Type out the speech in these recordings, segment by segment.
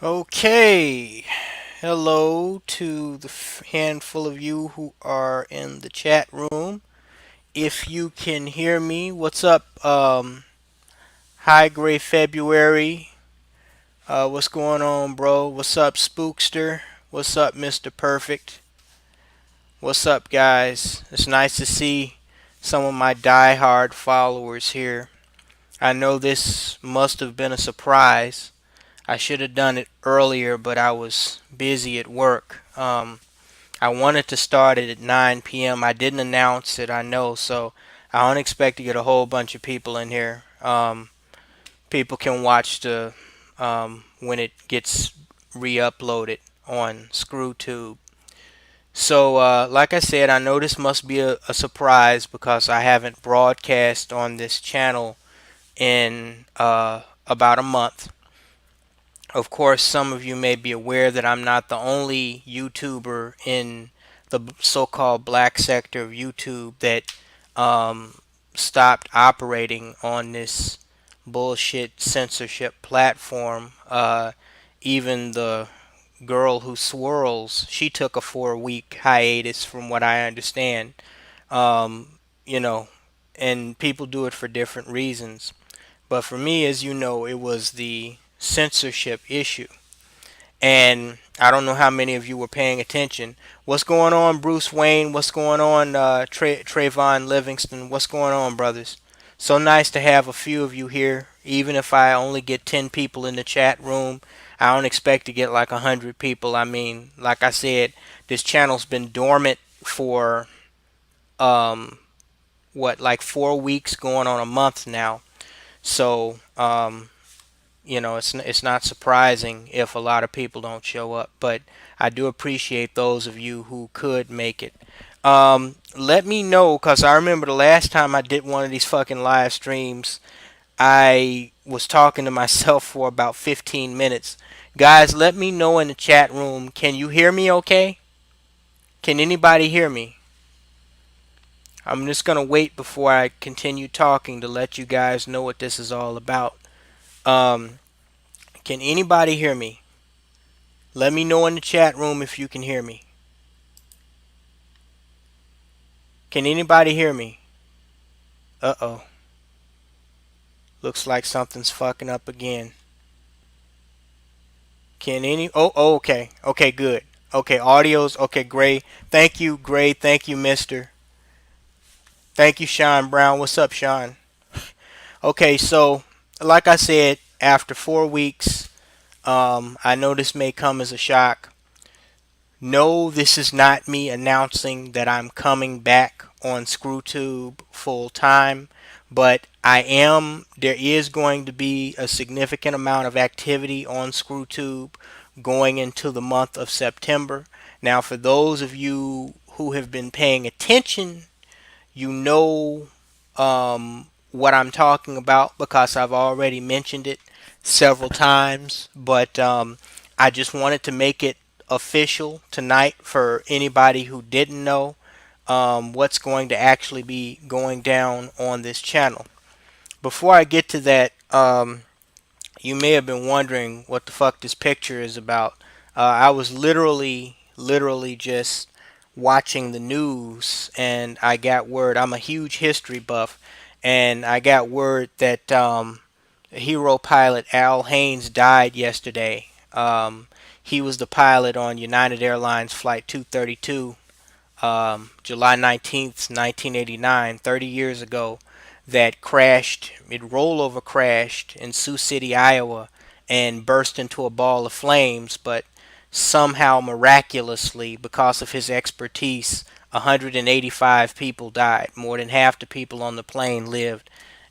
Okay, hello to the handful of you who are in the chat room. If you can hear me, what's up? Hi, Gray February. What's going on, bro? What's up, Spookster? What's up, Mr. Perfect? What's up, guys? It's nice to see some of my die-hard followers here. I know this must have been a surprise. I should have done it earlier, but I was busy at work. I wanted to start it at 9 p.m. I didn't announce it, I know, so I don't expect to get a whole bunch of people in here. People can watch the when it gets re-uploaded on ScrewTube. So, like I said, I know this must be a surprise because I haven't broadcast on this channel in about a month. Of course, some of you may be aware that I'm not the only YouTuber in the so-called black sector of YouTube that um, stopped operating on this bullshit censorship platform. Even the girl who swirls, she took a 4 week hiatus, from what I understand. Um, you know, and people do it for different reasons. But for me, as you know, it was the censorship issue. And I don't know how many of you were paying attention. What's going on, Bruce Wayne? What's going on, Trayvon Livingston? What's going on, brothers? So nice to have a few of you here. Even if I only get 10 people in the chat room, I don't expect to get like 100 people. I mean, like I said, this channel's been dormant for, um, what, like 4 weeks going on a month now. So, it's not surprising if a lot of people don't show up, but I do appreciate those of you who could make it. Let me know, because I remember the last time I did one of these fucking live streams, I was talking to myself for about 15 minutes. Guys, let me know in the chat room. Can you hear me okay? Can anybody hear me? I'm just going to wait before I continue talking to let you guys know what this is all about. Um, can anybody hear me? Let me know in the chat room if you can hear me. Can anybody hear me? Uh-oh. Looks like something's fucking up again. Can any... Oh, okay. Okay, good. Okay, audio's... Okay, Gray. Thank you, Gray. Thank you, mister. Thank you, Sean Brown. What's up, Sean? Okay, so, like I said, after 4 weeks, I know this may come as a shock. No, this is not me announcing that I'm coming back on ScrewTube full time, but there is going to be a significant amount of activity on ScrewTube going into the month of September. Now, for those of you who have been paying attention, you know what I'm talking about because I've already mentioned it several times, but I just wanted to make it official tonight for anybody who didn't know what's going to actually be going down on this channel. Before I get to that, you may have been wondering what the fuck this picture is about. I was literally just watching the news, and I got word. I'm a huge history buff, and I got word that hero pilot Al Haynes died yesterday. He was the pilot on United Airlines Flight 232, July 19th, 1989, 30 years ago, that crashed. It rollover crashed in Sioux City, Iowa, and burst into a ball of flames, but somehow miraculously, because of his expertise, 185 people died. More than half the people on the plane lived,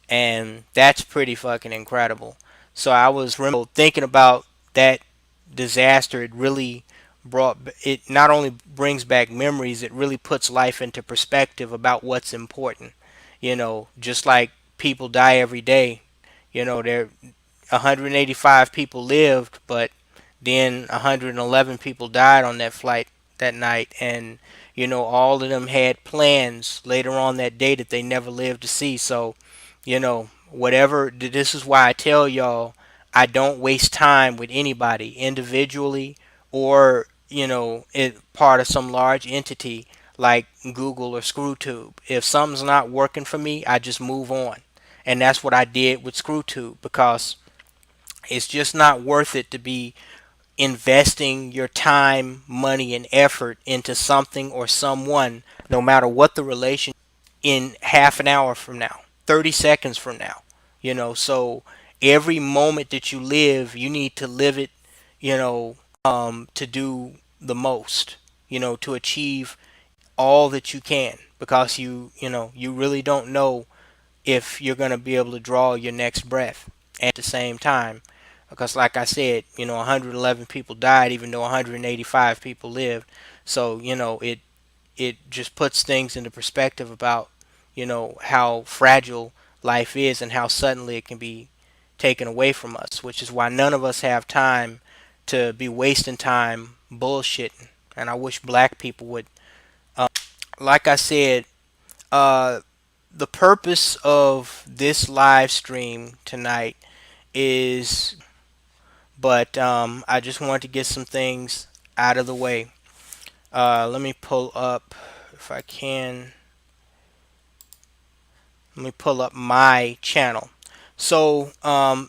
and that's pretty fucking incredible. So I was thinking about that disaster. It really brought it not only brings back memories, it really puts life into perspective about what's important. Just like people die every day. There 185 people lived, but then 111 people died on that flight that night, and all of them had plans later on that day that they never lived to see. So, whatever. This is why I tell y'all, I don't waste time with anybody individually or it part of some large entity like Google or ScrewTube. If something's not working for me, I just move on, and that's what I did with ScrewTube because It's just not worth it to be investing your time, money, and effort into something or someone, no matter what the relation, in half an hour from now, 30 seconds from now. So every moment that you live, you need to live it, to do the most, to achieve all that you can, because you really don't know if you're going to be able to draw your next breath at the same time. Because, like I said, 111 people died, even though 185 people lived. So, it just puts things into perspective about, how fragile life is and how suddenly it can be taken away from us, which is why none of us have time to be wasting time bullshitting. And I wish black people would. Like I said, uh, the purpose of this live stream tonight is but I just wanted to get some things out of the way. Let me pull up, if I can, let me pull up my channel. So,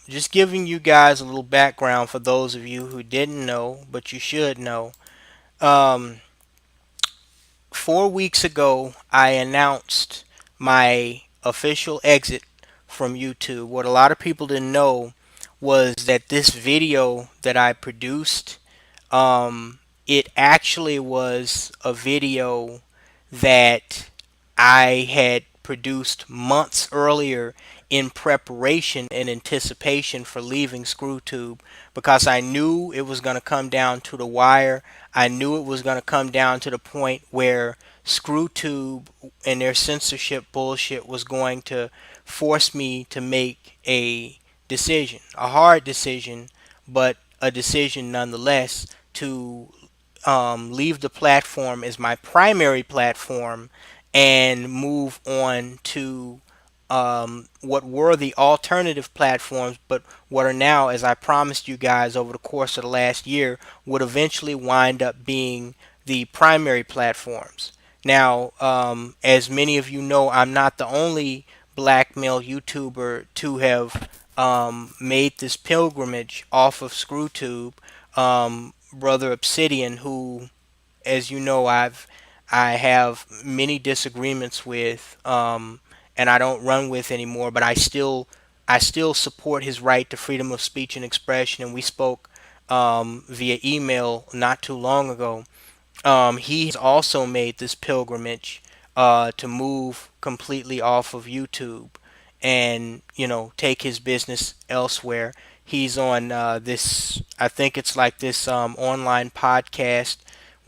just giving you guys a little background for those of you who didn't know, but you should know. Um, 4 weeks ago, I announced my official exit from YouTube. What a lot of people didn't know was that this video that I produced, it actually was a video that I had produced months earlier in preparation and anticipation for leaving ScrewTube, because I knew it was going to come down to the wire. I knew it was going to come down to the point where ScrewTube and their censorship bullshit was going to force me to make a decision, a hard decision, but a decision nonetheless, to leave the platform as my primary platform and move on to what were the alternative platforms, but what are now, as I promised you guys over the course of the last year, would eventually wind up being the primary platforms. Now, as many of you know, I'm not the only black male YouTuber to have made this pilgrimage off of ScrewTube. Brother Obsidian, who, as you know, I have many disagreements with, and I don't run with anymore. But I still support his right to freedom of speech and expression. And we spoke via email not too long ago. He has also made this pilgrimage to move completely off of YouTube and take his business elsewhere. He's on this, I think it's like this online podcast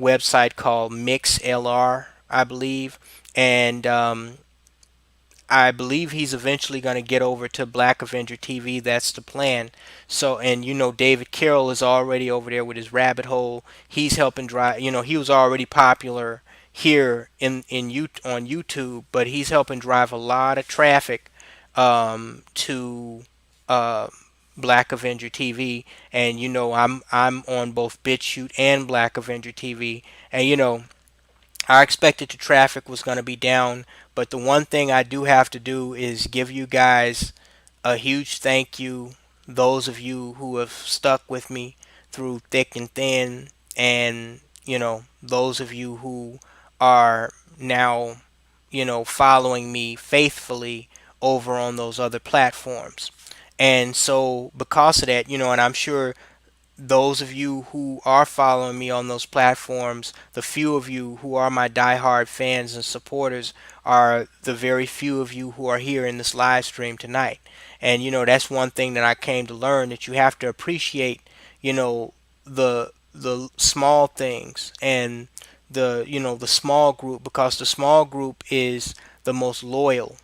website called MixLR, I believe, and I believe he's eventually going to get over to Black Avenger TV. That's the plan. So, and David Carroll is already over there with his rabbit hole. He's helping drive. He was already popular here on YouTube, but he's helping drive a lot of traffic to uh, Black Avenger TV. And I'm on both BitChute and Black Avenger TV, and I expected the traffic was going to be down, but the one thing I do have to do is give you guys a huge thank you. Those of you who have stuck with me through thick and thin, and those of you who are now, following me faithfully over on those other platforms. And so, because of that, and I'm sure those of you who are following me on those platforms, the few of you who are my diehard fans and supporters, are the very few of you who are here in this live stream tonight. And that's one thing that I came to learn, that you have to appreciate, the small things, and the small group, because the small group is the most loyal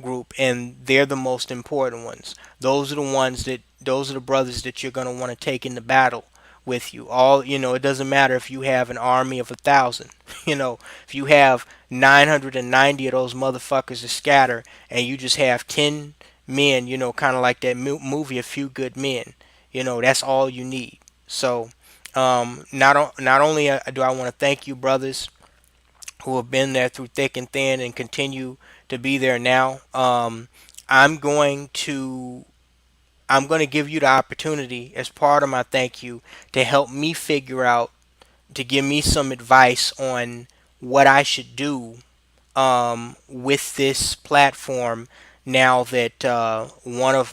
group, and they're the most important ones. Those are the brothers that you're going to want to take into battle with you. It doesn't matter if you have an army of 1,000. If you have 990 of those motherfuckers to scatter, and you just have 10 men, kind of like that movie A Few Good Men. That's all you need. So, not only do I want to thank you, brothers, who have been there through thick and thin and continue to be there now. I'm going to I'm going to give you the opportunity as part of my thank you to help me figure out, to give me some advice on what I should do with this platform now that one of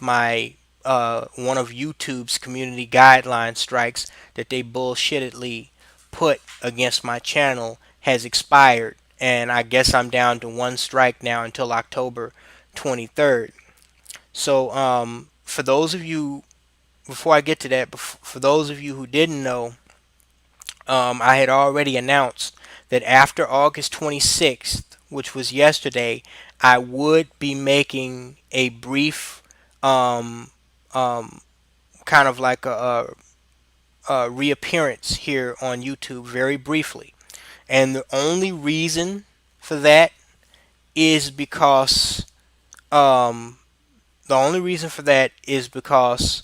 YouTube's community guideline strikes that they bullshittedly put against my channel has expired, and I guess I'm down to one strike now until October 23rd. So for those of you, before I get to that, for those of you who didn't know, I had already announced that after August 26th, which was yesterday, I would be making a brief, um, um, kind of like a reappearance here on YouTube, very briefly. And the only reason for that is because, um, the only reason for that is because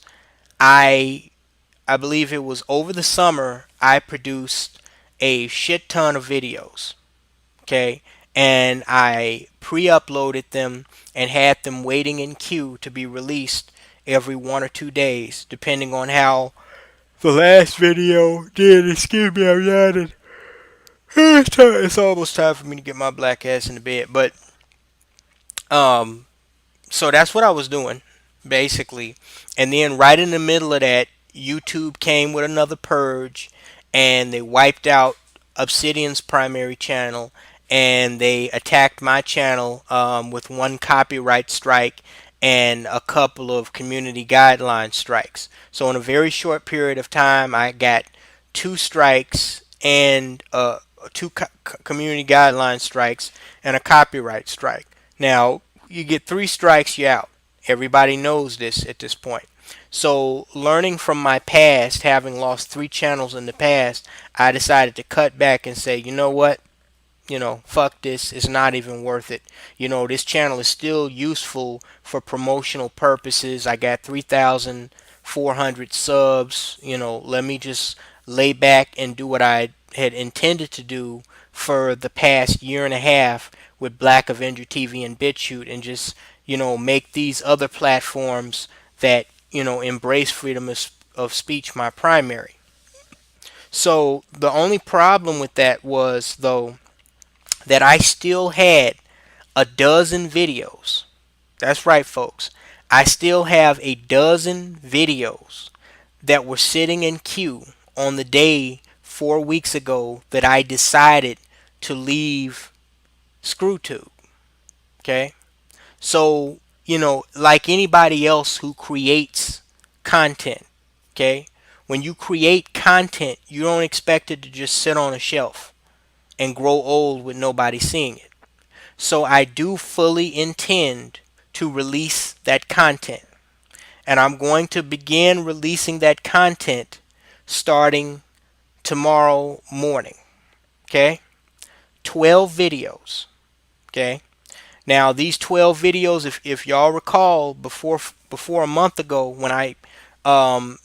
I I believe it was over the summer I produced a shit ton of videos, okay? And I pre-uploaded them and had them waiting in queue to be released every 1 or 2 days, depending on how the last video did. Excuse me, I'm yawning. It's almost time for me to get my black ass in the bed. But um, so that's what I was doing, basically. And then right in the middle of that, YouTube came with another purge, and they wiped out Obsidian's primary channel, and they attacked my channel with one copyright strike and a couple of community guideline strikes. So in a very short period of time, I got two strikes and two community guideline strikes and a copyright strike. Now, you get three strikes, you out. Everybody knows this at this point. So, learning from my past, having lost three channels in the past, I decided to cut back and say, you know what? Fuck this. It's not even worth it. This channel is still useful for promotional purposes. I got 3,400 subs. Let me just lay back and do what I had intended to do for the past year and a half with Black Avenger TV and BitChute, and just, make these other platforms that, embrace freedom of speech my primary. So the only problem with that was, though, that I still had a dozen videos. That's right, folks. I still have a dozen videos that were sitting in queue on the day 4 weeks ago that I decided to leave ScrewTube. Okay? So, like anybody else who creates content, okay? When you create content, you don't expect it to just sit on a shelf and grow old with nobody seeing it. So I do fully intend to release that content. And I'm going to begin releasing that content starting tomorrow morning. Okay? 12 videos. Okay? Now, these 12 videos, if y'all recall, before a month ago when I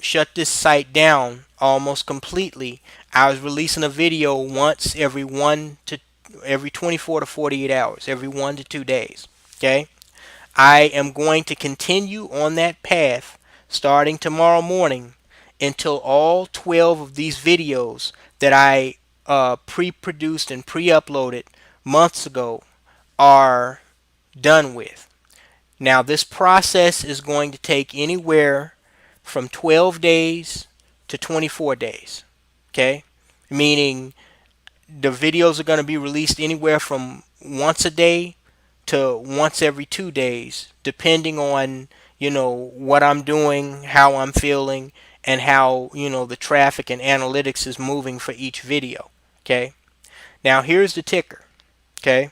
shut this site down almost completely, I was releasing a video once every 24 to 48 hours, every 1 to 2 days. Okay, I am going to continue on that path starting tomorrow morning until all 12 of these videos that I pre-produced and pre-uploaded months ago are done with. Now, this process is going to take anywhere from 12 days to 24 days. Okay? Meaning the videos are going to be released anywhere from once a day to once every 2 days, depending on, what I'm doing, how I'm feeling, and how, the traffic and analytics is moving for each video. Okay? Now, here's the ticker. Okay?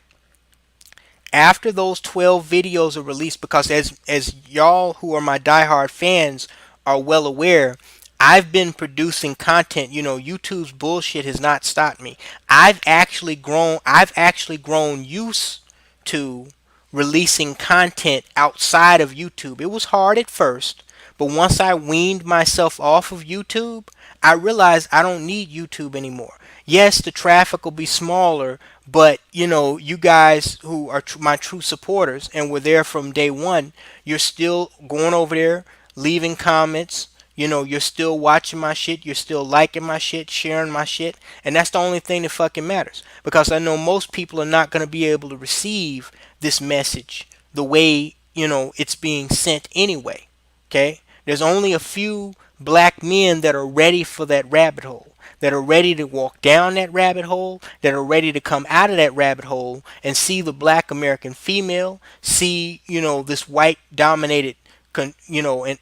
After those 12 videos are released, because as y'all who are my diehard fans are well aware, I've been producing content. YouTube's bullshit has not stopped me. I've actually grown used to releasing content outside of YouTube. It was hard at first, but once I weaned myself off of YouTube, I realized I don't need YouTube anymore. Yes, the traffic will be smaller, but you guys who are my true supporters and were there from day one, you're still going over there, leaving comments. You're still watching my shit, you're still liking my shit, sharing my shit, and that's the only thing that fucking matters. Because I know most people are not going to be able to receive this message the way, it's being sent anyway. Okay? There's only a few black men that are ready for that rabbit hole, that are ready to walk down that rabbit hole, that are ready to come out of that rabbit hole and see the black American female, see, this white dominated, and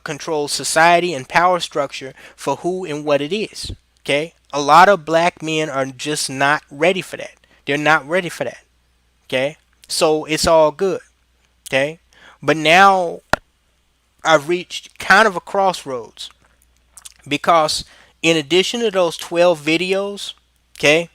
controlled society and power structure for who and what it is. Okay? A lot of black men are just not ready for that. They're not ready for that. Okay? So it's all good. Okay? But now I've reached kind of a crossroads because in addition to those 12 videos, okay,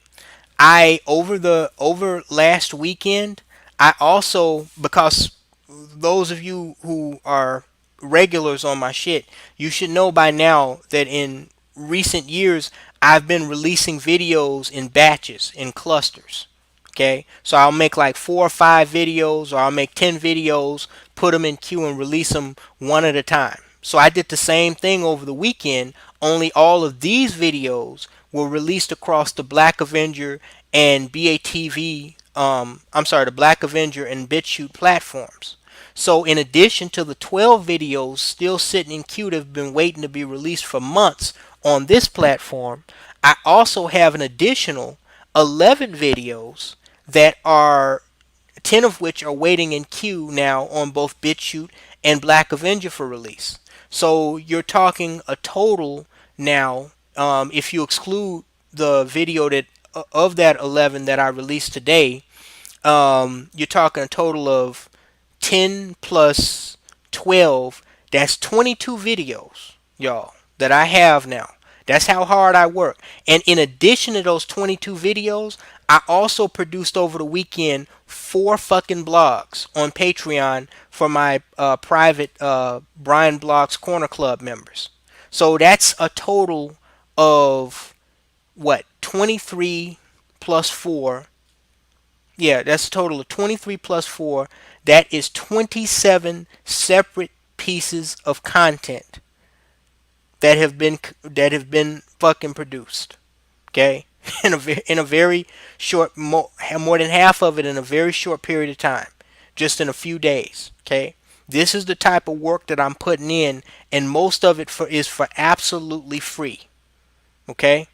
I over last weekend, I also, because those of you who are regulars on my shit, you should know by now that in recent years I've been releasing videos in batches, in clusters. Okay, so I'll make like 4 or 5 videos, or I'll make 10 videos, put them in queue and release them one at a time. So I did the same thing over the weekend, only all of these videos were released across the Black Avenger and BATV, I'm sorry, the Black Avenger and BitChute platforms. So in addition to the 12 videos still sitting in queue that have been waiting to be released for months on this platform, I also have an additional 11 videos that are 10 of which are waiting in queue now on both BitChute and Black Avenger for release. So you're talking a total now, if you exclude the video that of that 11 that I released today, you're talking a total of 10 plus 12. That's 22 videos, y'all, that I have now. That's how hard I work. And in addition to those 22 videos, I also produced over the weekend 4 fucking blogs on Patreon for my private Brian Blogs Corner Club members. So that's a total of what? 23 plus 4. Yeah, that's a total of 23 plus 4. That is 27 separate pieces of content that have been fucking produced. Okay? In a very short, more than half of it in a very short period of time, just in a few days. Okay? This is the type of work that I'm putting in, and most of it is for absolutely free. Okay?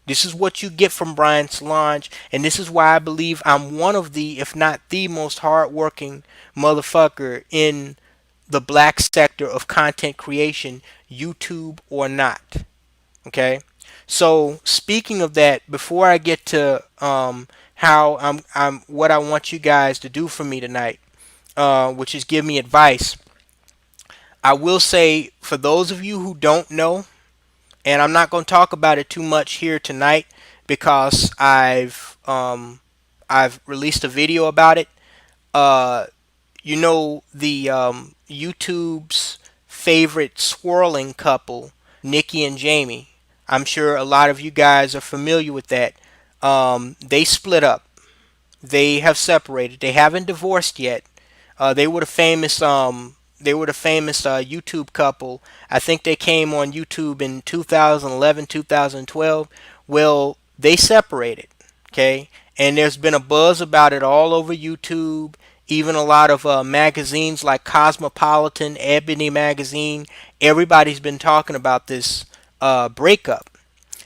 This is what you get from Brian Solonge, and this is why I believe I'm one of the, if not the most hardworking motherfucker in the black sector of content creation, YouTube or not. Okay? So speaking of that, before I get to how I'm what I want you guys to do for me tonight, which is give me advice, I will say for those of you who don't know, and I'm not going to talk about it too much here tonight because I've released a video about it. Uh, the YouTube's favorite swirling couple, Nikki and Jamie. I'm sure a lot of you guys are familiar with that. They split up. They have separated. They haven't divorced yet. They were the famous YouTube couple. I think they came on YouTube in 2011, 2012. Well, they separated. Okay, and there's been a buzz about it all over YouTube. Even a lot of magazines like Cosmopolitan, Ebony magazine. Everybody's been talking about this breakup.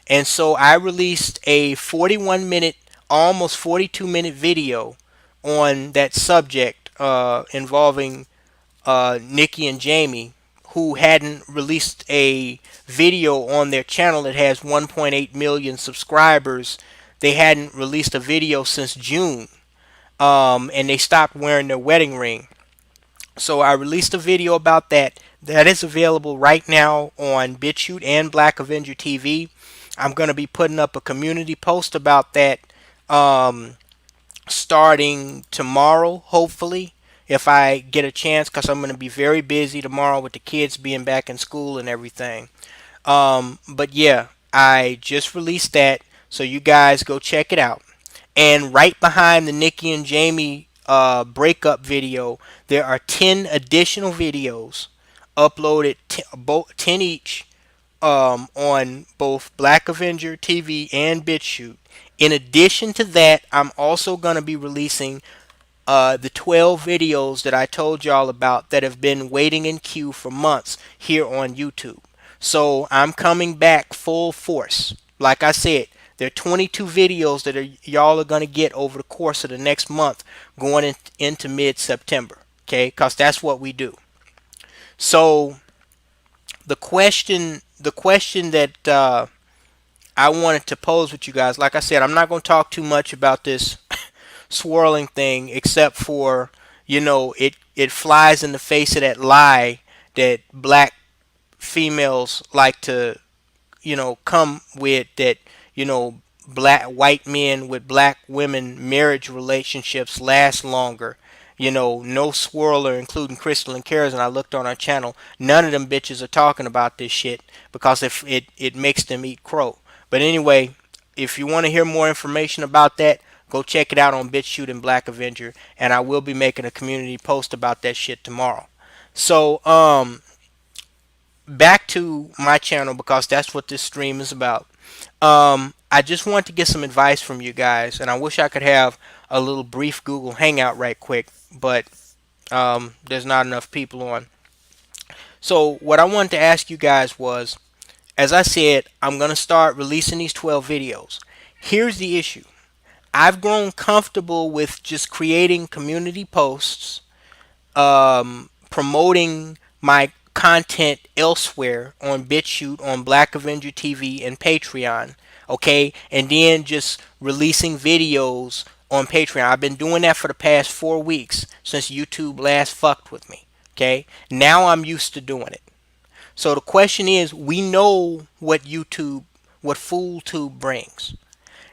And so I released a 41-minute, almost 42-minute video on that subject involving Nikki and Jamie, who hadn't released a video on their channel that has 1.8 million subscribers. They hadn't released a video since June, and they stopped wearing their wedding ring. So I released a video about that. That is available right now on BitChute and Black Avenger TV. I'm going to be putting up a community post about that starting tomorrow, hopefully, if I get a chance, because I'm going to be very busy tomorrow with the kids being back in school and everything. But yeah, I just released that, so you guys go check it out. And right behind the Nikki and Jamie breakup video, there are 10 additional videos uploaded 10 each on both Black Avenger TV and BitChute. In addition to that, I'm also going to be releasing the 12 videos that I told y'all about that have been waiting in queue for months here on YouTube. So I'm coming back full force. Like I said, there are 22 videos that y'all are going to get over the course of the next month going into mid-September. Okay, because that's what we do. So the question that I wanted to pose with you guys, like I said, I'm not going to talk too much about this swirling thing, except for, it flies in the face of that lie that black females like to, come with, that, black white men with black women marriage relationships last longer. No swirler, including Crystal and Karas, and I looked on our channel. None of them bitches are talking about this shit because if it makes them eat crow. But anyway, if you want to hear more information about that, go check it out on BitChute and Black Avenger, and I will be making a community post about that shit tomorrow. So, back to my channel because that's what this stream is about. I just want to get some advice from you guys, and I wish I could have a little brief Google Hangout right quick, but there's not enough people on. So, what I wanted to ask you guys was, as I said, I'm going to start releasing these 12 videos. Here's the issue. I've grown comfortable with just creating community posts, promoting my content elsewhere on BitChute, on Black Avenger TV, and Patreon. Okay, and then just releasing videos on Patreon. I've been doing that for the past 4 weeks since YouTube last fucked with me. Okay, now I'm used to doing it. So the question is, we know what FoolTube brings.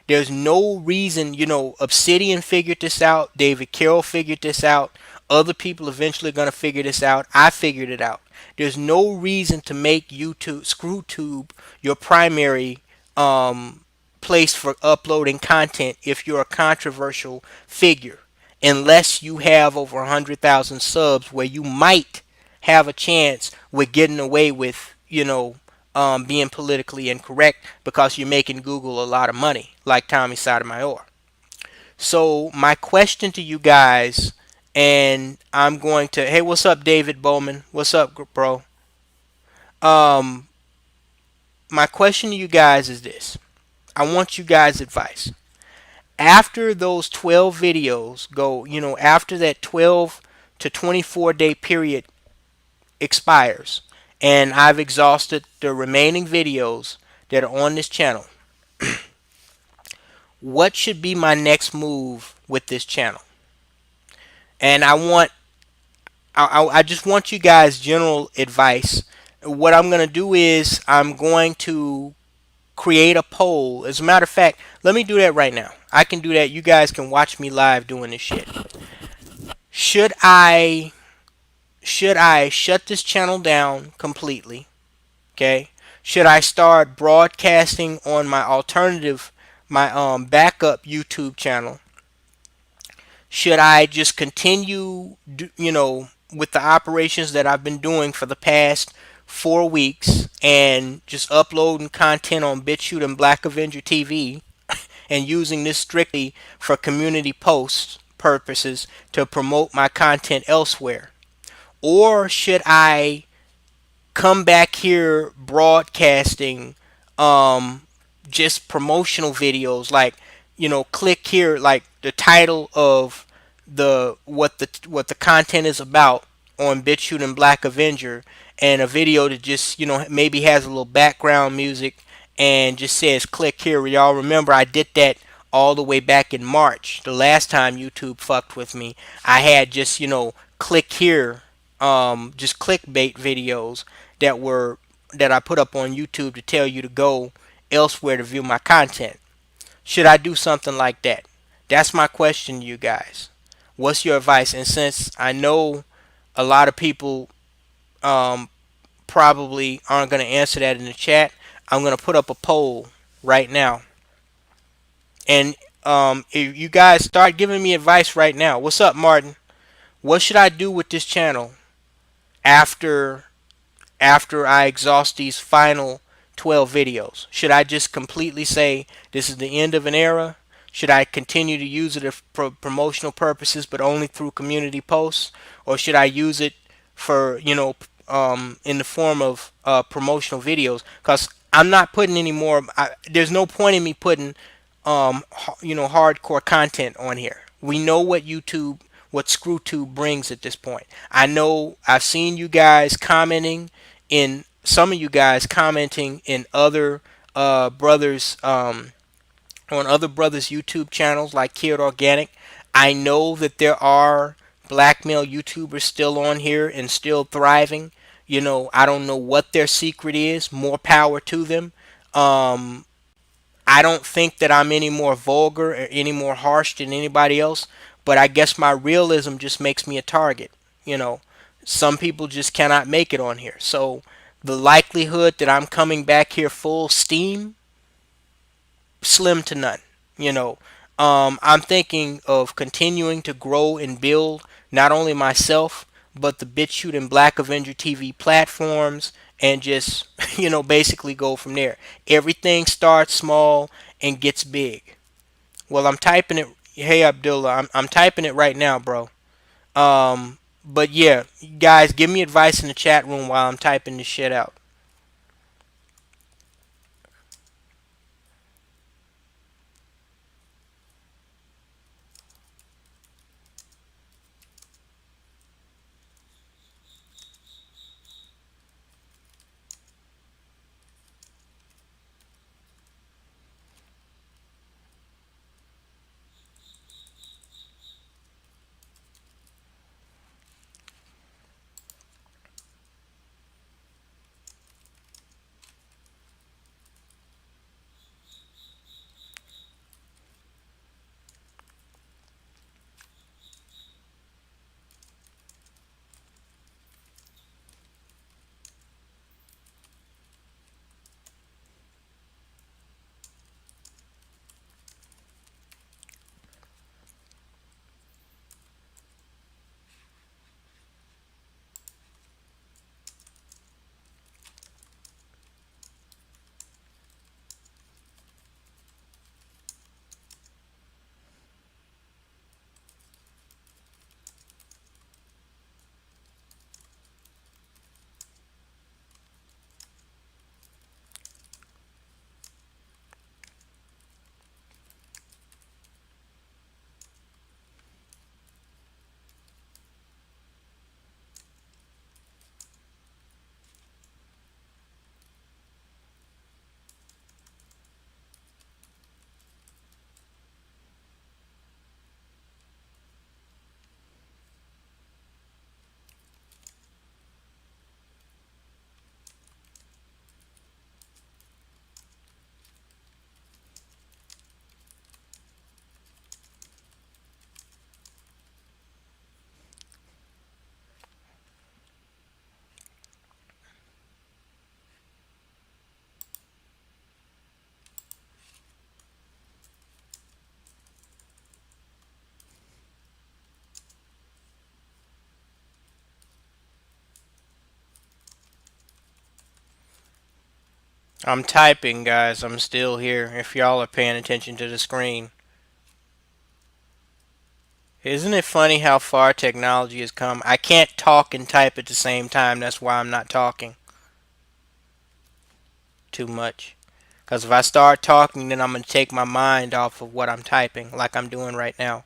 There's no reason, Obsidian figured this out, David Carroll figured this out, other people eventually are going to figure this out. I figured it out. There's no reason to make ScrewTube, your primary place for uploading content if you're a controversial figure, unless you have over 100,000 subs where you might have a chance with getting away with, being politically incorrect because you're making Google a lot of money, like Tommy Sotomayor. So my question to you guys, and I'm going to, hey, what's up, David Bowman? What's up, bro? Um, my question to you guys is this. I want you guys' advice. After those 12 videos go, after that 12 to 24 day period expires, and I've exhausted the remaining videos that are on this channel, what should be my next move with this channel? And I just want you guys general advice. What I'm going to do is I'm going to create a poll. As a matter of fact, let me do that right now. I can do that. You guys can watch me live doing this shit. Should I shut this channel down completely? Okay. Should I start broadcasting on my alternative, my backup YouTube channel? Should I just continue, with the operations that I've been doing for the past 4 weeks and just uploading content on BitChute and Black Avenger TV and using this strictly for community posts purposes to promote my content elsewhere? Or should I come back here broadcasting just promotional videos, like, click here, like the title of what the content is about on BitChute and Black Avenger, and a video that just, maybe has a little background music and just says click here. Y'all remember I did that all the way back in March, the last time YouTube fucked with me. I had just, click here, just clickbait videos that I put up on YouTube to tell you to go elsewhere to view my content. Should I do something like that? That's my question to you guys. What's your advice? And since I know a lot of people probably aren't going to answer that in the chat, I'm going to put up a poll right now. And if you guys start giving me advice right now. What's up, Martin? What should I do with this channel after after I exhaust these final 12 videos? Should I just completely say this is the end of an era? Should I continue to use it for promotional purposes but only through community posts? Or should I use it for, in the form of promotional videos? Because I'm not putting any more, there's no point in me putting, hardcore content on here. We know what ScrewTube brings at this point. I know I've seen you guys commenting in some of you guys commenting in other brothers on other brothers YouTube channels like Kid Organic. I know that there are black male YouTubers still on here and still thriving. I don't know what their secret is. More power to them. Um, I don't think that I'm any more vulgar or any more harsh than anybody else, but I guess my realism just makes me a target. You know, some people just cannot make it on here. So the likelihood that I'm coming back here full steam, slim to none. You know, I'm thinking of continuing to grow and build not only myself, but the BitChute and Black Avenger TV platforms and just, basically go from there. Everything starts small and gets big. Well, I'm typing it. Hey, Abdullah, I'm typing it right now, bro. But yeah, guys, give me advice in the chat room while I'm typing this shit out. I'm typing, guys. I'm still here. If y'all are paying attention to the screen. Isn't it funny how far technology has come? I can't talk and type at the same time. That's why I'm not talking too much. Because if I start talking, then I'm going to take my mind off of what I'm typing, like I'm doing right now.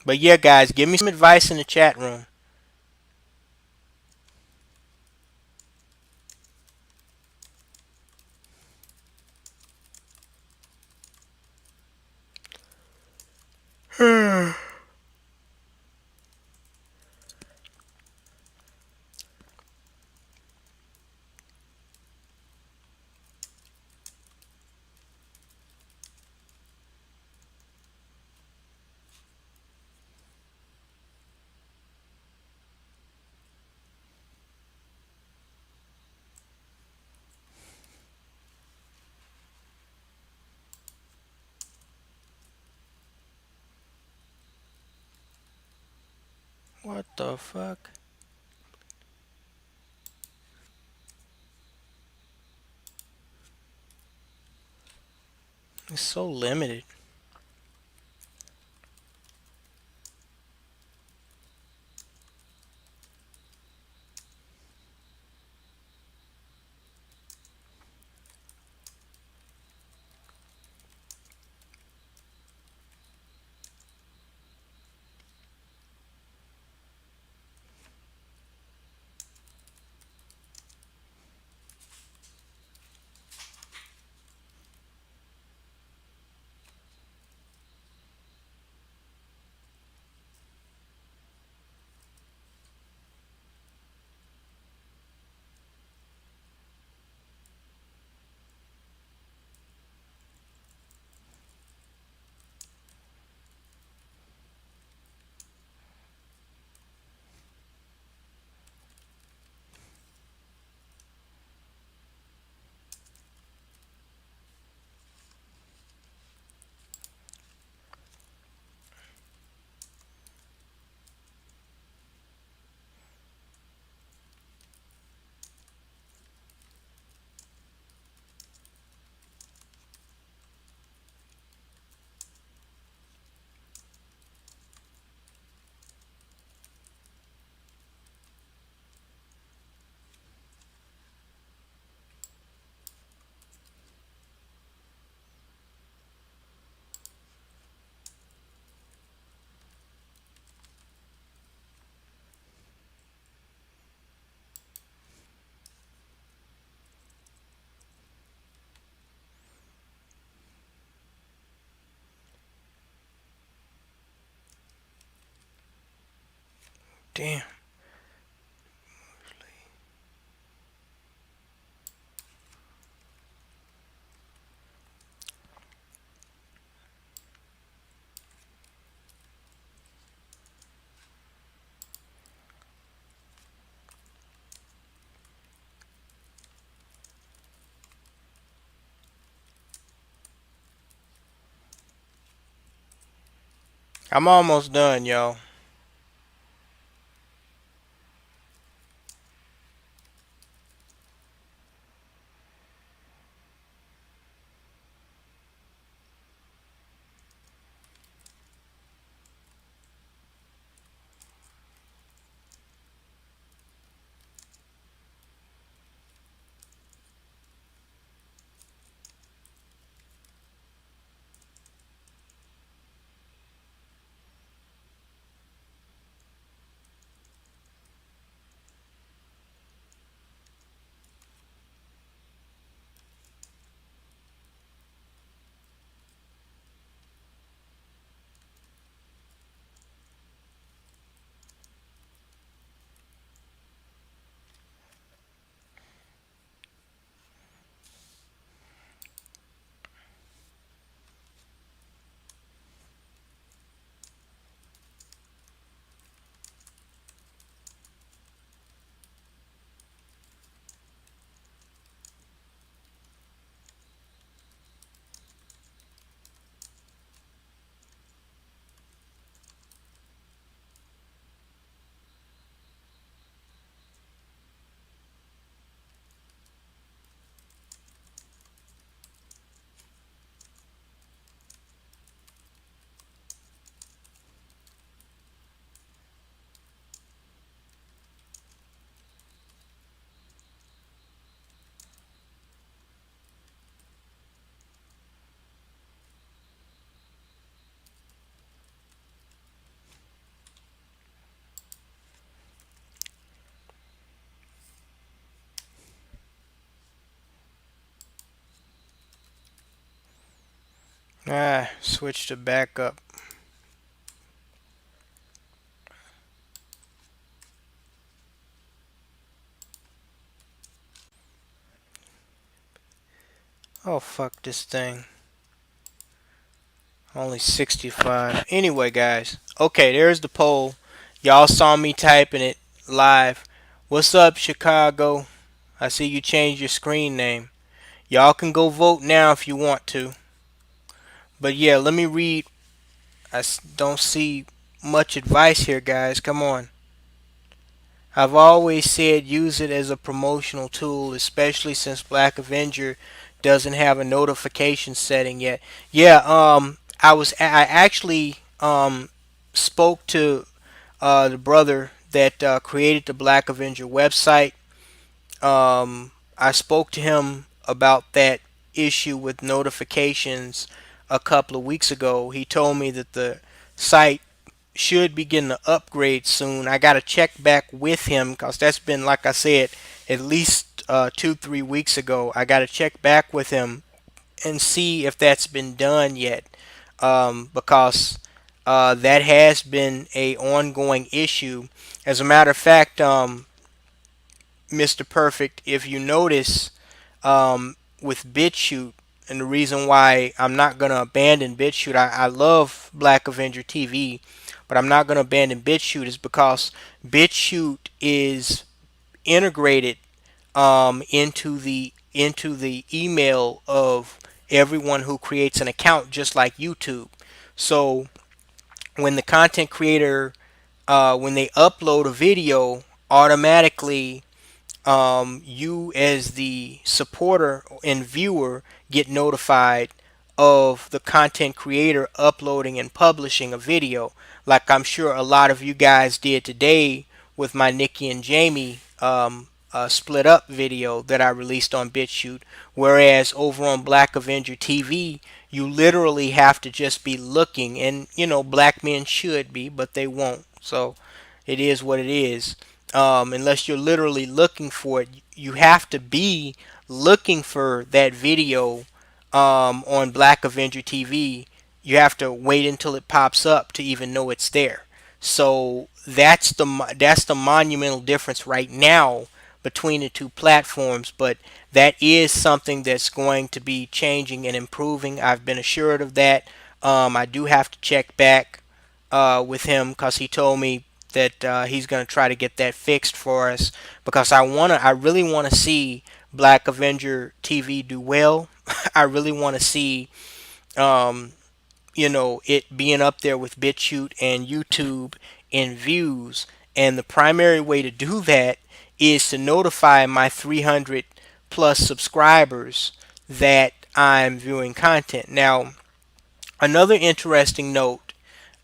But yeah, guys, give me some advice in the chat room. What the fuck? It's so limited. Damn. I'm almost done, y'all. Switch to backup. Oh, fuck this thing. Only 65. Anyway, guys. Okay, there's the poll. Y'all saw me typing it live. What's up, Chicago? I see you changed your screen name. Y'all can go vote now if you want to. But yeah, let me read. Don't see much advice here, guys. Come on. I've always said use it as a promotional tool, especially since Black Avenger doesn't have a notification setting yet. Yeah, I actually spoke to the brother that created the Black Avenger website. I spoke to him about that issue with notifications a couple of weeks ago. He told me that the site should begin to upgrade soon. I got to check back with him because that's been, like I said, at least 2, 3 weeks ago. I got to check back with him and see if that's been done yet, because that has been a ongoing issue. As a matter of fact, Mr. Perfect, if you notice, with BitChute, and the reason why I'm not going to abandon BitChute, I love Black Avenger TV, but I'm not going to abandon BitChute is because BitChute is integrated into the email of everyone who creates an account, just like YouTube. So when the content creator, when they upload a video, automatically you as the supporter and viewer get notified of the content creator uploading and publishing a video, like I'm sure a lot of you guys did today with my Nikki and Jamie split up video that I released on BitChute. Whereas over on Black Avenger TV, you literally have to just be looking, and black men should be, but they won't. So it is what it is. Unless you're literally looking for it, you have to be looking for that video on Black Avenger TV. You have to wait until it pops up to even know it's there. So that's the monumental difference right now between the two platforms. But that is something that's going to be changing and improving. I've been assured of that. I do have to check back with him because he told me that he's going to try to get that fixed for us, because I really want to see Black Avenger TV do well. I really want to see um, it being up there with BitChute and YouTube in views. And the primary way to do that is to notify my 300 plus subscribers that I'm viewing content. Now, another interesting note,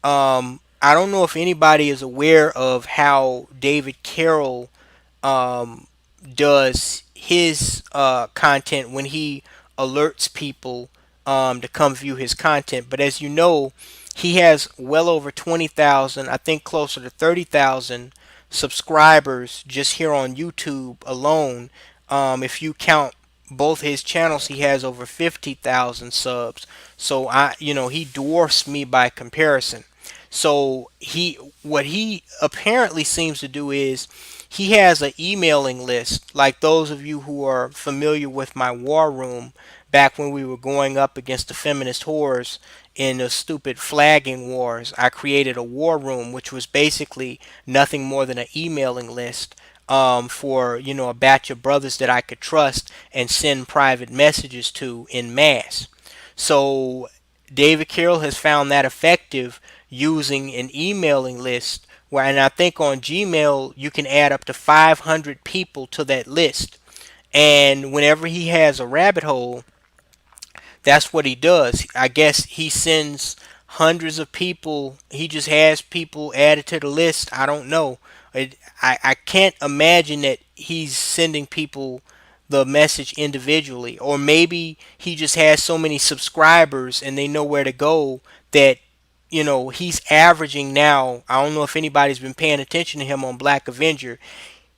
I don't know if anybody is aware of how David Carroll um, does his content when he alerts people to come view his content. But as you know, he has well over 20,000, I think closer to 30,000 subscribers just here on YouTube alone. If you count both his channels, he has over 50,000 subs. So he dwarfs me by comparison. So what he apparently seems to do is he has an emailing list, like those of you who are familiar with my war room back when we were going up against the feminist whores in the stupid flagging wars. I created a war room, which was basically nothing more than an emailing list for a batch of brothers that I could trust and send private messages to in mass. So David Carroll has found that effective using an emailing list where, and I think on Gmail you can add up to 500 people to that list. And whenever he has a rabbit hole, that's what he does. I guess he sends hundreds of people. He just has people added to the list. I don't know. I can't imagine that he's sending people the message individually. Or maybe he just has so many subscribers and they know where to go that he's averaging now. I don't know if anybody's been paying attention to him on Black Avenger.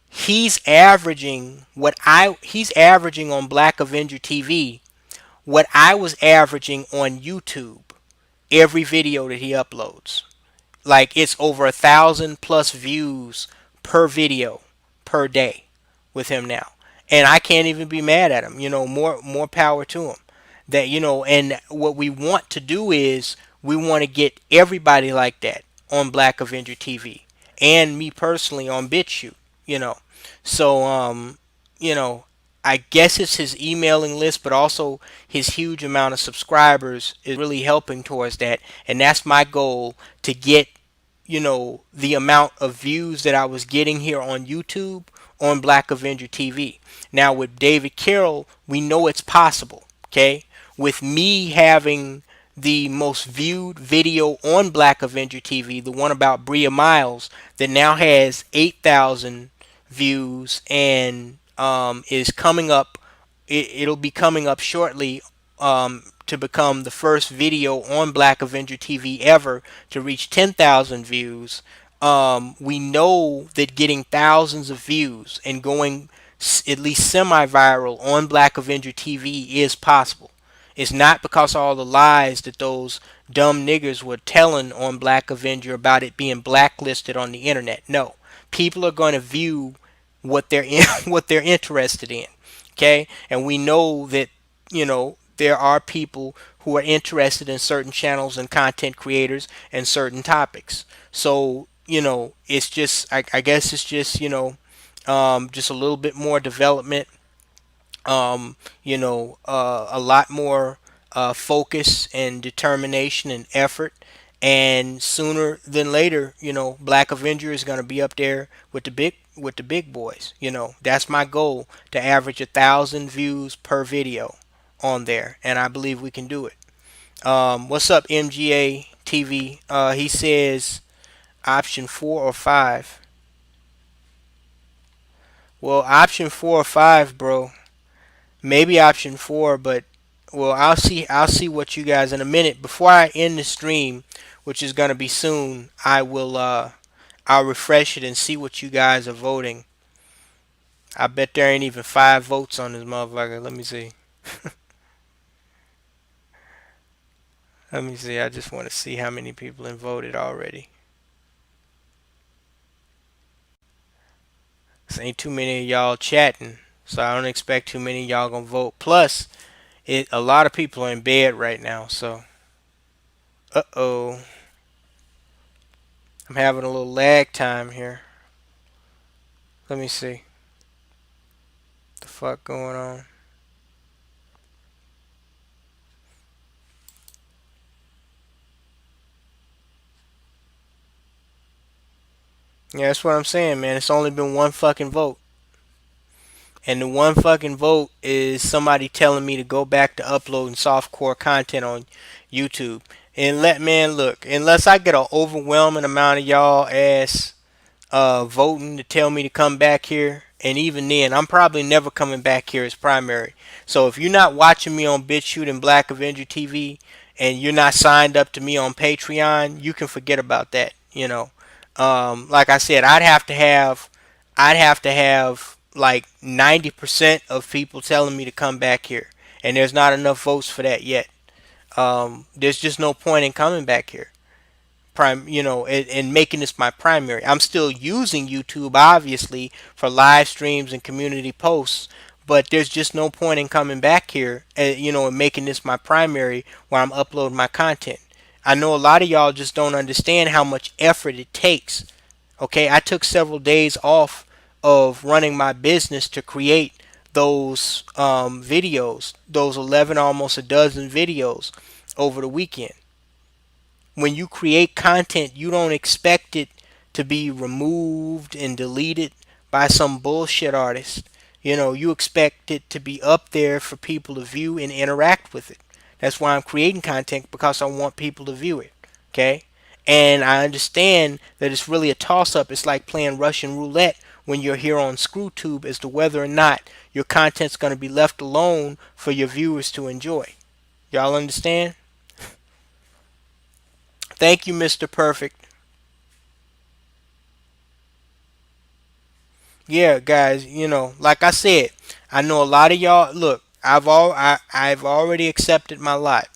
He's averaging on Black Avenger TV what I was averaging on YouTube every video that he uploads. Like, it's over 1,000 plus views per video per day with him now. And I can't even be mad at him. More power to him. And what we want to do is we want to get everybody like that on Black Avenger TV, and me personally on BitChute. You know, so you know, I guess it's his emailing list, but also his huge amount of subscribers is really helping towards that, and that's my goal, to get the amount of views that I was getting here on YouTube on Black Avenger TV. Now with David Carroll, we know it's possible. Okay, with me having the most viewed video on Black Avenger TV, the one about Bria Miles, that now has 8,000 views and is coming up. It'll be coming up shortly to become the first video on Black Avenger TV ever to reach 10,000 views. We know that getting thousands of views and going at least semi-viral on Black Avenger TV is possible. It's not because of all the lies that those dumb niggers were telling on Black Avenger about it being blacklisted on the internet. No, people are going to view what they're what they're interested in. Okay, and we know that there are people who are interested in certain channels and content creators and certain topics. So it's just I guess it's just a little bit more development, a lot more focus and determination and effort. And sooner than later, Black Avenger is going to be up there with the big boys. That's my goal, to average 1,000 views per video on there, and I believe we can do it. What's up, MGA TV? He says option 4 or 5. Well, option 4 or 5, bro. Maybe option 4, but well, I'll see what you guys in a minute. Before I end the stream, which is gonna be soon, I'll refresh it and see what you guys are voting. I bet there ain't even 5 votes on this motherfucker. Let me see. Let me see. I just want to see how many people have voted already. This ain't too many of y'all chatting, so I don't expect too many of y'all gonna vote. Plus, a lot of people are in bed right now, so uh-oh. I'm having a little lag time here. Let me see. What the fuck going on? Yeah, that's what I'm saying, man. It's only been one fucking vote. And the one fucking vote is somebody telling me to go back to uploading softcore content on YouTube. And man, look, unless I get an overwhelming amount of y'all ass voting to tell me to come back here, and even then, I'm probably never coming back here as primary. So if you're not watching me on BitChute and Black Avenger TV, and you're not signed up to me on Patreon, you can forget about that. Like I said, I'd have to have like 90% of people telling me to come back here, and there's not enough votes for that yet. There's just no point in coming back here and making this my primary. I'm still using YouTube obviously for live streams and community posts, but there's just no point in coming back here and making this my primary where I'm uploading my content. I know a lot of y'all just don't understand how much effort it takes. Okay, I took several days off of running my business to create those videos, those 11, almost a dozen videos over the weekend. When you create content, you don't expect it to be removed and deleted by some bullshit artist. You expect it to be up there for people to view and interact with it. That's why I'm creating content, because I want people to view it. Okay? And I understand that it's really a toss up. It's like playing Russian roulette when you're here on ScrewTube as to whether or not your content's going to be left alone for your viewers to enjoy. Y'all understand? Thank you, Mr. Perfect. Yeah, guys, like I said, I know a lot of y'all. Look, I've already accepted my lot.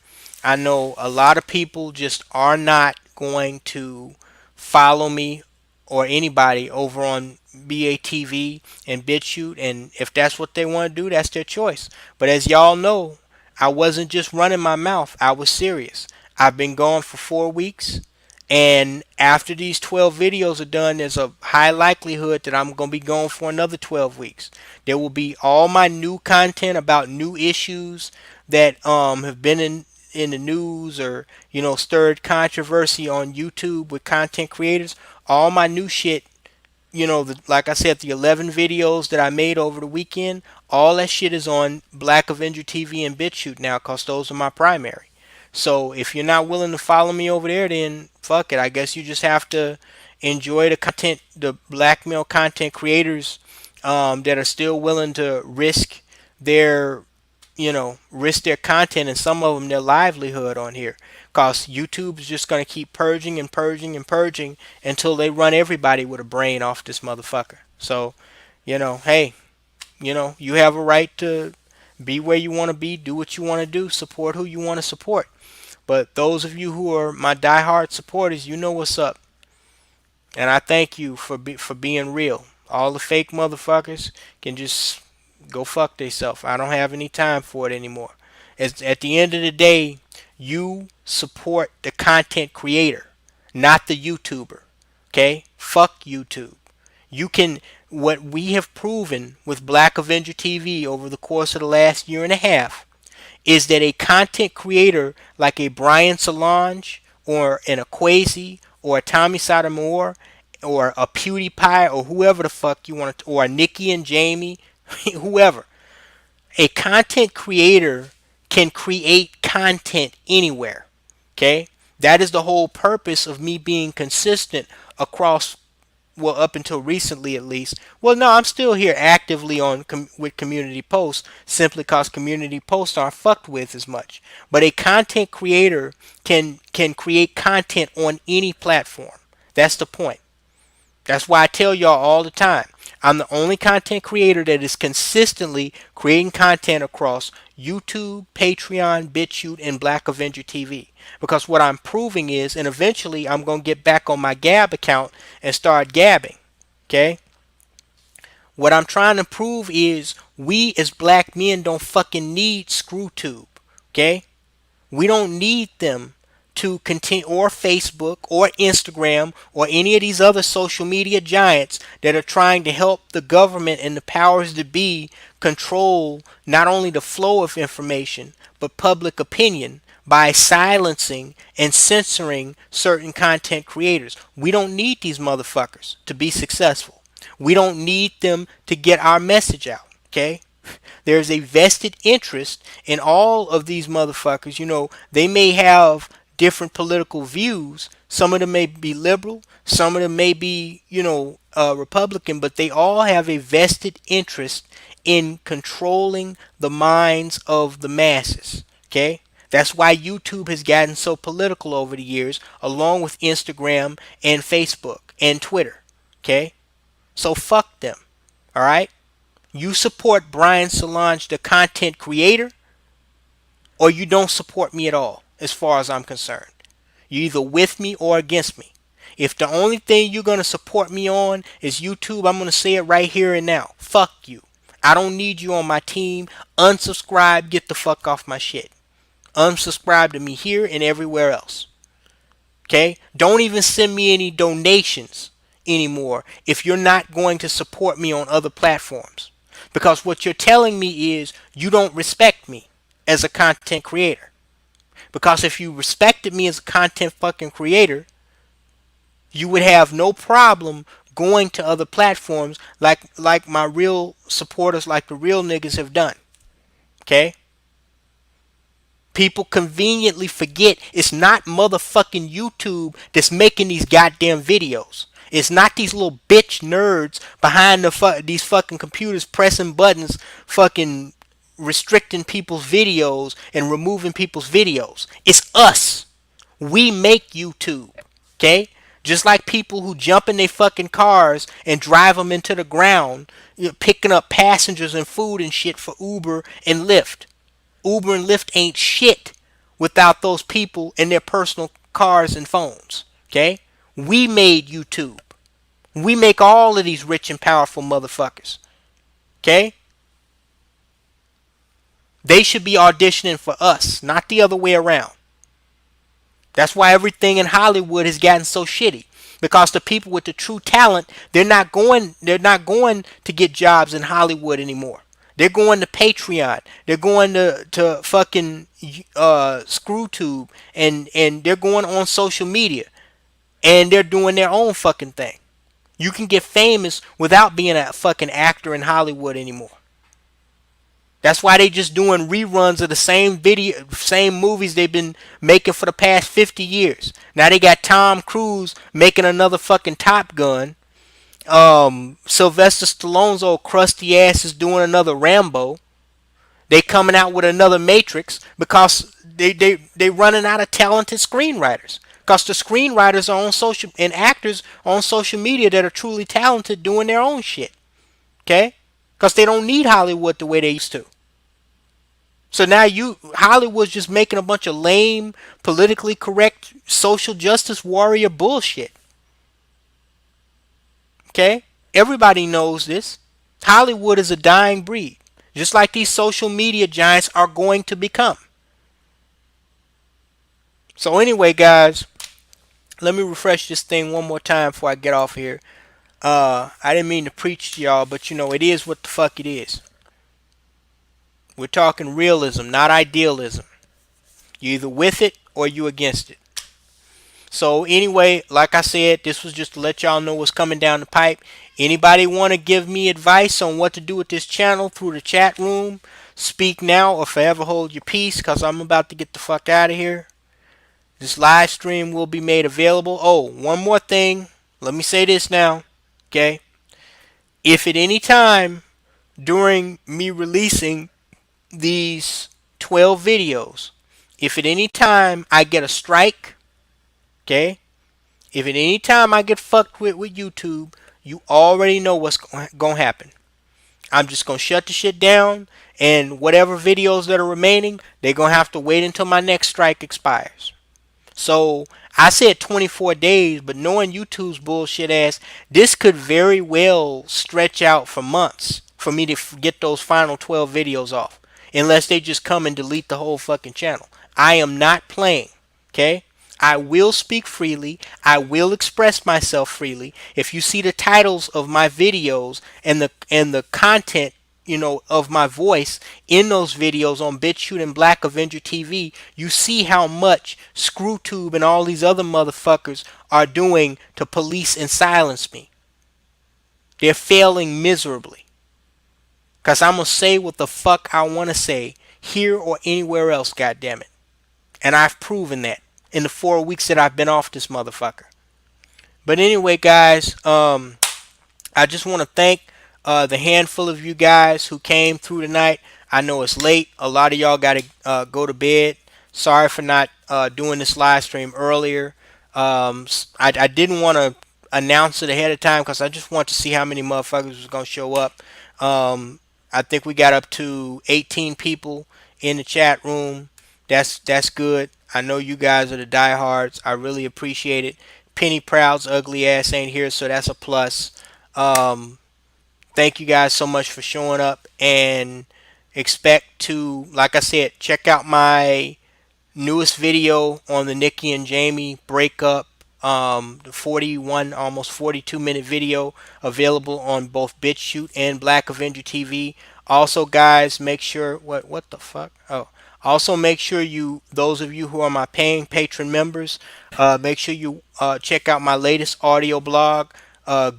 I know a lot of people just are not going to follow me or anybody over on BATV and BitChute, and if that's what they want to do, that's their choice. But as y'all know, I wasn't just running my mouth. I was serious. I've been gone for 4 weeks. And after these 12 videos are done, there's a high likelihood that I'm going to be gone for another 12 weeks. There will be all my new content about new issues that have been in the news or stirred controversy on YouTube with content creators, all my new shit, like I said, the 11 videos that I made over the weekend, all that shit is on Black Avenger TV and BitChute now, cause those are my primary. So if you're not willing to follow me over there, then fuck it. I guess you just have to enjoy the content, the blackmail content creators that are still willing to their risk their content and some of them their livelihood on here. Cause YouTube is just gonna keep purging and purging and purging until they run everybody with a brain off this motherfucker. So, hey, you have a right to be where you want to be, do what you want to do, support who you want to support. But those of you who are my diehard supporters, you know what's up. And I thank you for being real. All the fake motherfuckers can just go fuck theyself. I don't have any time for it anymore. At the end of the day, you support the content creator, not the YouTuber. Okay? Fuck YouTube. You can, what we have proven with Black Avenger TV over the course of the last year and a half is that a content creator like a Brian Solonge or an Equazi or a Tommy Sotomayor or a PewDiePie or whoever the fuck you want to, or a Nikki and Jamie, whoever, a content creator can create content anywhere. Okay? That is the whole purpose of me being consistent across, well, up until recently at least. Well, no, I'm still here actively on with community posts simply because community posts aren't fucked with as much. But a content creator can create content on any platform. That's the point. That's why I tell y'all all the time. I'm the only content creator that is consistently creating content across YouTube, Patreon, BitChute, and Black Avenger TV. Because what I'm proving is, and eventually I'm going to get back on my Gab account and start gabbing. Okay? What I'm trying to prove is we as black men don't fucking need ScrewTube. Okay? We don't need them to continue, or Facebook or Instagram or any of these other social media giants that are trying to help the government and the powers that be control not only the flow of information but public opinion by silencing and censoring certain content creators. We don't need these motherfuckers to be successful. We don't need them to get our message out. Okay? There's a vested interest in all of these motherfuckers. They may have different political views. Some of them may be liberal. Some of them may be, Republican. But they all have a vested interest in controlling the minds of the masses. Okay? That's why YouTube has gotten so political over the years, along with Instagram and Facebook and Twitter. Okay? So fuck them. All right? You support Brian Solonge, the content creator, or you don't support me at all, as far as I'm concerned. You're either with me or against me. If the only thing you're going to support me on is YouTube, I'm going to say it right here and now. Fuck you. I don't need you on my team. Unsubscribe. Get the fuck off my shit. Unsubscribe to me here and everywhere else. Okay? Don't even send me any donations anymore if you're not going to support me on other platforms. Because what you're telling me is you don't respect me as a content creator. Because if you respected me as a content fucking creator, you would have no problem going to other platforms like my real supporters, like the real niggas have done. Okay? People conveniently forget it's not motherfucking YouTube that's making these goddamn videos. It's not these little bitch nerds behind these fucking computers pressing buttons, fucking restricting people's videos and removing people's videos. It's us. We make YouTube. Okay? Just like people who jump in their fucking cars and drive them into the ground, picking up passengers and food and shit for Uber and Lyft. Uber and Lyft ain't shit without those people and their personal cars and phones. Okay? We made YouTube. We make all of these rich and powerful motherfuckers. Okay? They should be auditioning for us, not the other way around. That's why everything in Hollywood has gotten so shitty. Because the people with the true talent, they're not going to get jobs in Hollywood anymore. They're going to Patreon. They're going to fucking ScrewTube, and they're going on social media, and they're doing their own fucking thing. You can get famous without being a fucking actor in Hollywood anymore. That's why they just doing reruns of the same movies they've been making for the past 50 years. Now they got Tom Cruise making another fucking Top Gun. Sylvester Stallone's old crusty ass is doing another Rambo. They coming out with another Matrix because they running out of talented screenwriters. Because the screenwriters are on social and actors on social media that are truly talented doing their own shit. Okay? Because they don't need Hollywood the way they used to. So now Hollywood's just making a bunch of lame, politically correct, social justice warrior bullshit. Okay? Everybody knows this. Hollywood is a dying breed. Just like these social media giants are going to become. So anyway, guys, let me refresh this thing one more time before I get off here. I didn't mean to preach to y'all, but it is what the fuck it is. We're talking realism, not idealism. You either with it or you against it. So anyway, like I said, this was just to let y'all know what's coming down the pipe. Anybody want to give me advice on what to do with this channel through the chat room? Speak now or forever hold your peace, because I'm about to get the fuck out of here. This live stream will be made available. Oh, one more thing. Let me say this now. Okay? If at any time during me releasing these 12 videos, if at any time I get a strike, okay? If at any time I get fucked with YouTube, you already know what's going to happen. I'm just going to shut the shit down, and whatever videos that are remaining, they're going to have to wait until my next strike expires. So I said 24 days, but knowing YouTube's bullshit ass, this could very well stretch out for months for me to get those final 12 videos off. Unless they just come and delete the whole fucking channel. I am not playing. Okay? I will speak freely. I will express myself freely. If you see the titles of my videos and the content, of my voice in those videos on BitChute and Black Avenger TV, you see how much ScrewTube and all these other motherfuckers are doing to police and silence me. They're failing miserably. Because I'm going to say what the fuck I want to say here or anywhere else, goddammit. And I've proven that in the 4 weeks that I've been off this motherfucker. But anyway, guys, I just want to thank the handful of you guys who came through tonight. I know it's late. A lot of y'all got to go to bed. Sorry for not doing this live stream earlier. I didn't want to announce it ahead of time because I just want to see how many motherfuckers was going to show up. I think we got up to 18 people in the chat room. That's good. I know you guys are the diehards. I really appreciate it. Penny Proud's ugly ass ain't here, so that's a plus. Thank you guys so much for showing up, and expect to, like I said, check out my newest video on the Nikki and Jamie breakup. The 41, almost 42-minute video available on both BitChute and Black Avenger TV. Also, guys, make sure what the fuck? Oh, also make sure those of you who are my paying patron members, make sure you check out my latest audio blog,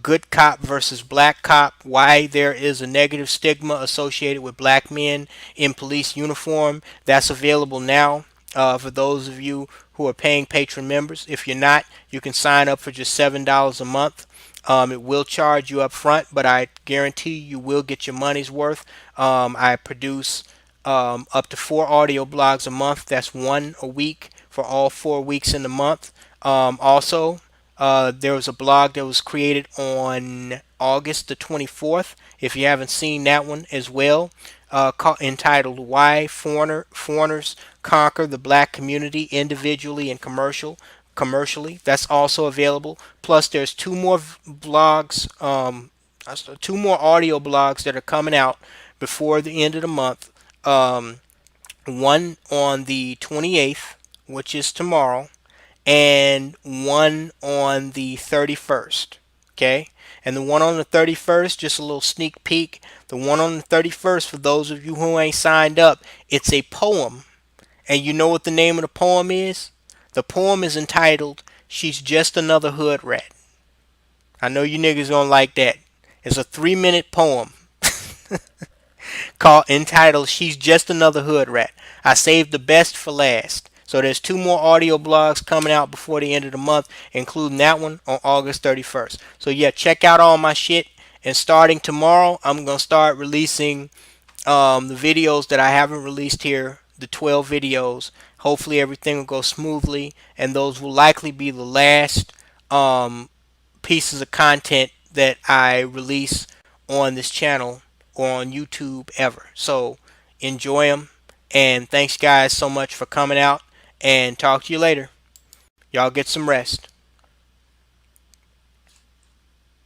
Good Cop versus Black Cop, why there is a negative stigma associated with black men in police uniform. That's available now for those of you who are paying patron members. If you're not, you can sign up for just $7 a month. It will charge you up front, but I guarantee you will get your money's worth. I produce up to 4 audio blogs a month. That's 1 a week for all 4 weeks in the month. Also, there was a blog that was created on August the 24th. If you haven't seen that one as well, entitled "Why Foreigners Conquer the Black Community Individually and Commercially." That's also available. Plus, there's 2 more blogs, 2 more audio blogs that are coming out before the end of the month. One on the 28th, which is tomorrow, and one on the 31st. Okay? And the one on the 31st, just a little sneak peek. The one on the 31st, for those of you who ain't signed up, it's a poem. And you know what the name of the poem is? The poem is entitled, She's Just Another Hood Rat. I know you niggas gonna like that. It's a 3-minute poem called entitled She's Just Another Hood Rat. I saved the best for last. So there's 2 more audio blogs coming out before the end of the month, including that one on August 31st. So yeah, check out all my shit. And starting tomorrow, I'm gonna start releasing the videos that I haven't released here, the 12 videos. Hopefully everything will go smoothly, and those will likely be the last pieces of content that I release on this channel or on YouTube ever. So enjoy them, and thanks guys so much for coming out, and talk to you later. Y'all get some rest.